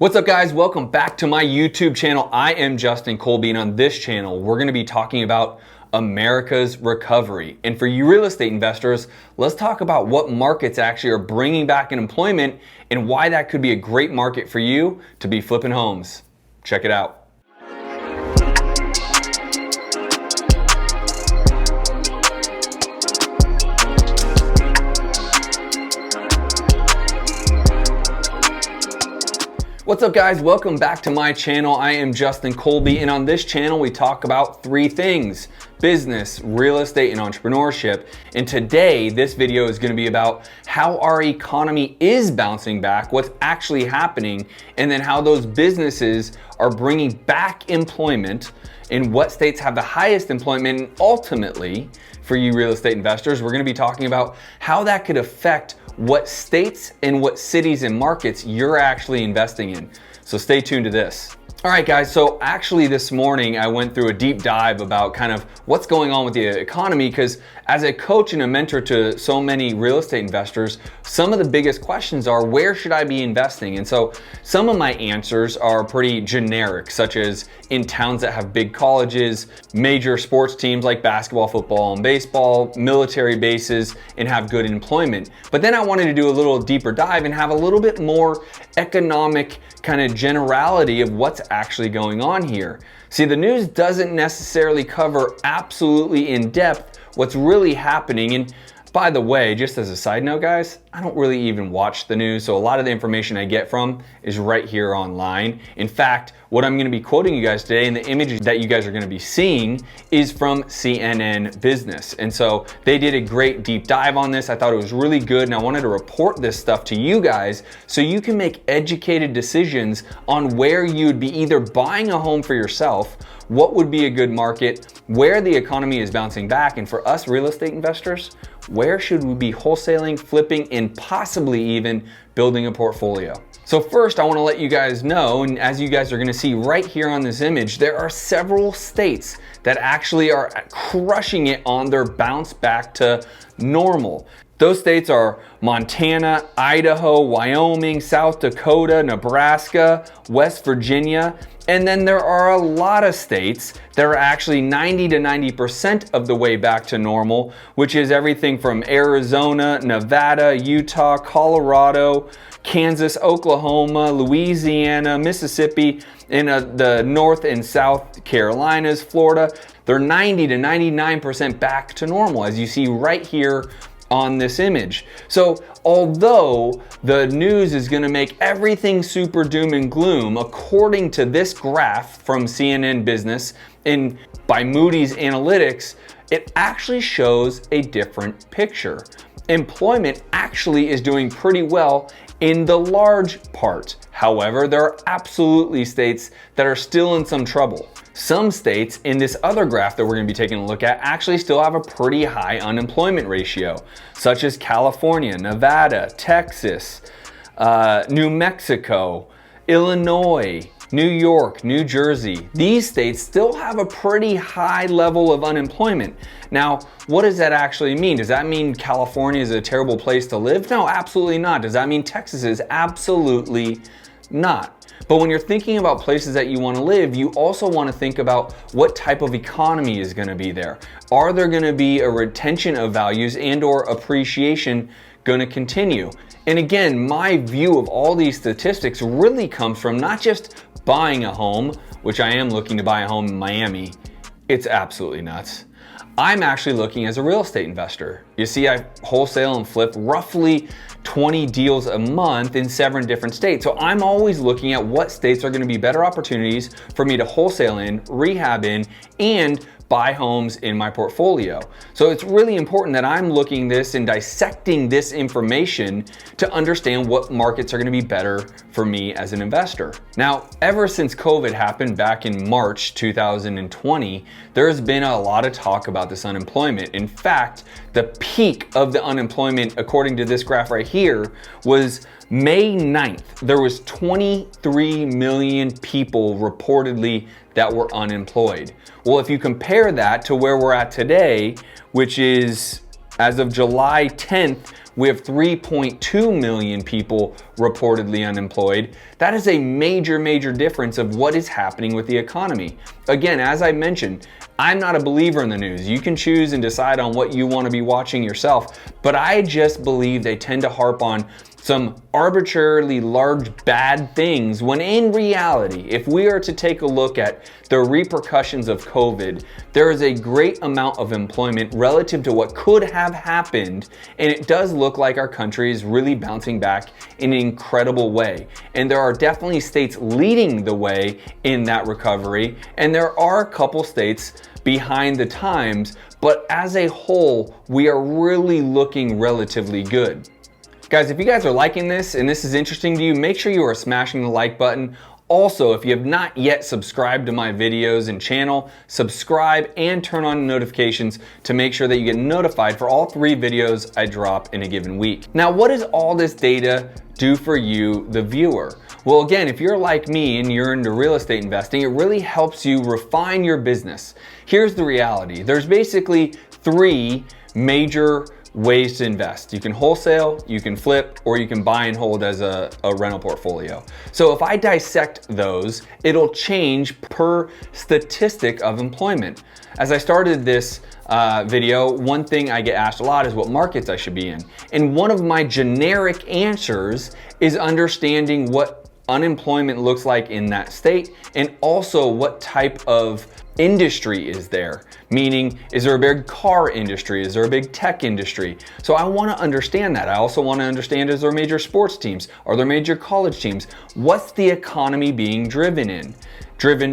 What's up guys, welcome back to my YouTube channel. I am Justin Colby, and on this channel we're going to be talking about America's recovery. And for you real estate investors, let's talk about what markets actually are bringing back employment and why that could be a great market for you to be flipping homes. Check it out. What's up guys, welcome back to my channel. I am Justin Colby, and on this channel we talk about three things: business, real estate, and entrepreneurship. And today this video is going to be about how our economy is bouncing back, what's actually happening, and then how those businesses are bringing back employment, and what states have the highest employment. And ultimately, for you real estate investors, we're going to be talking about how that could affect what states and what cities and markets you're actually investing in. So stay tuned to this. All right guys, so actually this morning I went through a deep dive about kind of what's going on with the economy, because as a coach and a mentor to so many real estate investors, some of the biggest questions are, where should I be investing? And so some of my answers are pretty generic, such as in towns that have big colleges, major sports teams like basketball, football, and baseball, military bases, and have good employment. But then I wanted to do a little deeper dive and have a little bit more economic kind of generality of what's actually going on here. See, the news doesn't necessarily cover absolutely in depth what's really happening. And by the way, just as a side note guys, I don't really even watch the news, so a lot of the information I get from is right here online. In fact, what I'm going to be quoting you guys today and the images that you guys are going to be seeing is from CNN Business. And so they did a great deep dive on this. I thought it was really good, and I wanted to report this stuff to you guys so you can make educated decisions on where you would be either buying a home for yourself, what would be a good market, where the economy is bouncing back, and for us real estate investors, where should we be wholesaling, flipping, and possibly even building a portfolio. So first, I want to let you guys know, and as you guys are going to see right here on this image, there are several states that actually are crushing it on their bounce back to normal. Those states are Montana, Idaho, Wyoming, South Dakota, Nebraska, West Virginia, and then there are a lot of states that are actually 90 to 90% of the way back to normal, which is everything from Arizona, Nevada, Utah, Colorado, Kansas, Oklahoma, Louisiana, Mississippi, in the North and South Carolinas, Florida. They're 90 to 99% back to normal, as you see right here on this image. So although the news is going to make everything super doom and gloom, according to this graph from CNN Business and by Moody's Analytics, it actually shows a different picture. Employment actually is doing pretty well in the large part. However, there are absolutely states that are still in some trouble. Some states in this other graph that we're going to be taking a look at actually still have a pretty high unemployment ratio, such as California, Nevada, Texas, New Mexico, Illinois, New York, New Jersey. These states still have a pretty high level of unemployment. Now, what does that actually mean? Does that mean California is a terrible place to live? No, absolutely not. Does that mean Texas is? Absolutely not. But when you're thinking about places that you want to live, you also want to think about what type of economy is going to be there. Are there going to be a retention of values and or appreciation going to continue? And again, my view of all these statistics really comes from not just buying a home, which I am looking to buy a home in Miami. It's absolutely nuts. I'm actually looking as a real estate investor. You see, I wholesale and flip roughly 20 deals a month in 7 different states. So I'm always looking at what states are going to be better opportunities for me to wholesale in, rehab in, and buy homes in my portfolio. So it's really important that I'm looking this and dissecting this information to understand what markets are going to be better for me as an investor. Now, ever since COVID happened back in March 2020, there has been a lot of talk about this unemployment. In fact, the peak of the unemployment, according to this graph right here, was May 9th. There was 23 million people reportedly that were unemployed. Well, if you compare that to where we're at today, which is As of July 10th, we have 3.2 million people reportedly unemployed. That is a major, major difference of what is happening with the economy. Again, as I mentioned, I'm not a believer in the news. You can choose and decide on what you want to be watching yourself, but I just believe they tend to harp on some arbitrarily large bad things, when in reality, if we are to take a look at the repercussions of COVID, there is a great amount of employment relative to what could have happened, and it does look like our country is really bouncing back in an incredible way. And there are definitely states leading the way in that recovery, and there are a couple states behind the times, but as a whole, we are really looking relatively good. Guys, if you guys are liking this and this is interesting to you, make sure you are smashing the like button. Also, if you have not yet subscribed to my videos and channel, subscribe and turn on notifications to make sure that you get notified for all 3 videos I drop in a given week. Now, what does all this data do for you, the viewer? Well, again, if you're like me and you're into real estate investing, it really helps you refine your business. Here's the reality. There's basically 3 major ways to invest. You can wholesale, you can flip, or you can buy and hold as a rental portfolio. So if I dissect those, it'll change per statistic of employment. As I started this video, one thing I get asked a lot is what markets I should be in. And one of my generic answers is understanding what unemployment looks like in that state, and also what type of industry is there. Meaning, is there a big car industry? Is there a big tech industry? So I want to understand that. I also want to understand, is there major sports teams? Are there major college teams? What's the economy being driven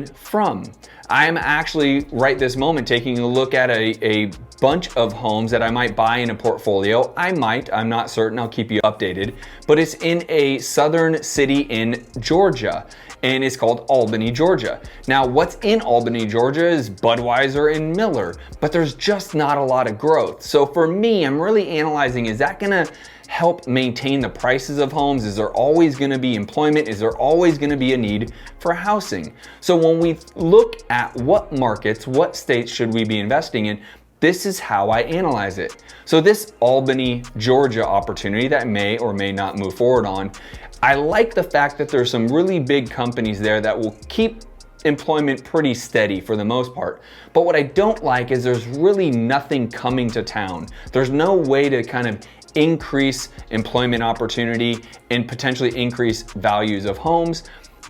from? I'm actually right this moment taking a look at a bunch of homes that I might buy in a portfolio. I'm not certain, I'll keep you updated, but it's in a southern city in Georgia, and it's called Albany, Georgia. Now, what's in Albany, Georgia is Budweiser and Miller, but there's just not a lot of growth. So for me, I'm really analyzing, is that gonna help maintain the prices of homes? Is there always gonna be employment? Is there always gonna be a need for housing? So when we look at what markets, what states should we be investing in, this is how I analyze it. So this Albany, Georgia opportunity that may or may not move forward on, I like the fact that there's some really big companies there that will keep employment pretty steady for the most part. But what I don't like is there's really nothing coming to town. There's no way to kind of increase employment opportunity and potentially increase values of homes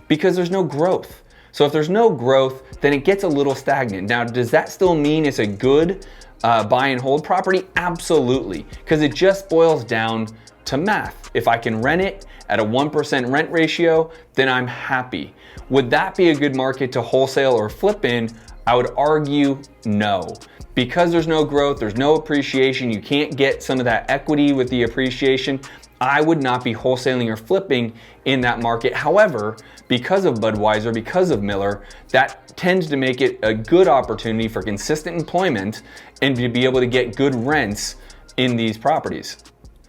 because there's no growth. So if there's no growth, then it gets a little stagnant. Now, does that still mean it's a good buy and hold property? Absolutely, because it just boils down to math. If I can rent it at a 1% rent ratio, then I'm happy. Would that be a good market to wholesale or flip in? I would argue no. Because there's no growth, there's no appreciation, you can't get some of that equity with the appreciation, I would not be wholesaling or flipping in that market. However, because of Budweiser, because of Miller, that tends to make it a good opportunity for consistent employment and to be able to get good rents in these properties.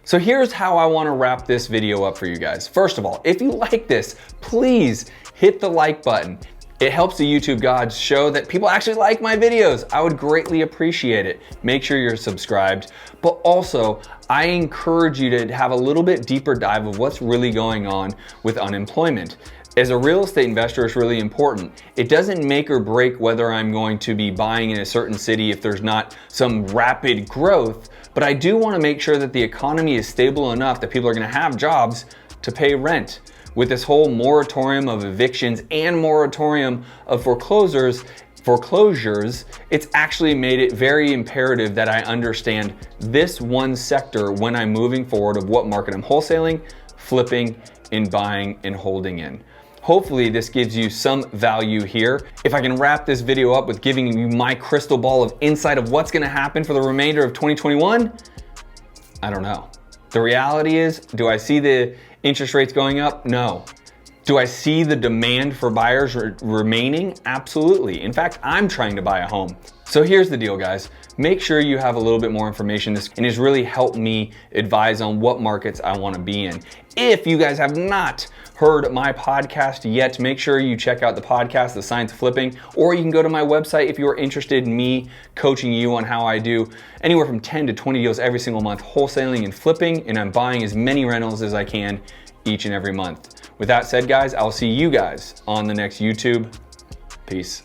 So here's how I want to wrap this video up for you guys. First of all, if you like this, please hit the like button. It helps the YouTube gods show that people actually like my videos. I would greatly appreciate it. Make sure you're subscribed. But also, I encourage you to have a little bit deeper dive of what's really going on with unemployment. As a real estate investor, it's really important. It doesn't make or break whether I'm going to be buying in a certain city if there's not some rapid growth, but I do want to make sure that the economy is stable enough that people are going to have jobs to pay rent. With this whole moratorium of evictions and moratorium of foreclosures, it's actually made it very imperative that I understand this one sector when I'm moving forward of what market I'm wholesaling, flipping, and buying and holding in. Hopefully this gives you some value here. If I can wrap this video up with giving you my crystal ball of insight of what's gonna happen for the remainder of 2021, I don't know. The reality is, do I see the interest rates going up? No. Do I see the demand for buyers remaining? Absolutely. In fact, I'm trying to buy a home. So here's the deal, guys. Make sure you have a little bit more information. This has really helped me advise on what markets I want to be in. If you guys have not heard my podcast yet, make sure you check out the podcast, The Science of Flipping, or you can go to my website if you're interested in me coaching you on how I do anywhere from 10 to 20 deals every single month, wholesaling and flipping, and I'm buying as many rentals as I can each and every month. With that said, guys, I'll see you guys on the next YouTube. Peace.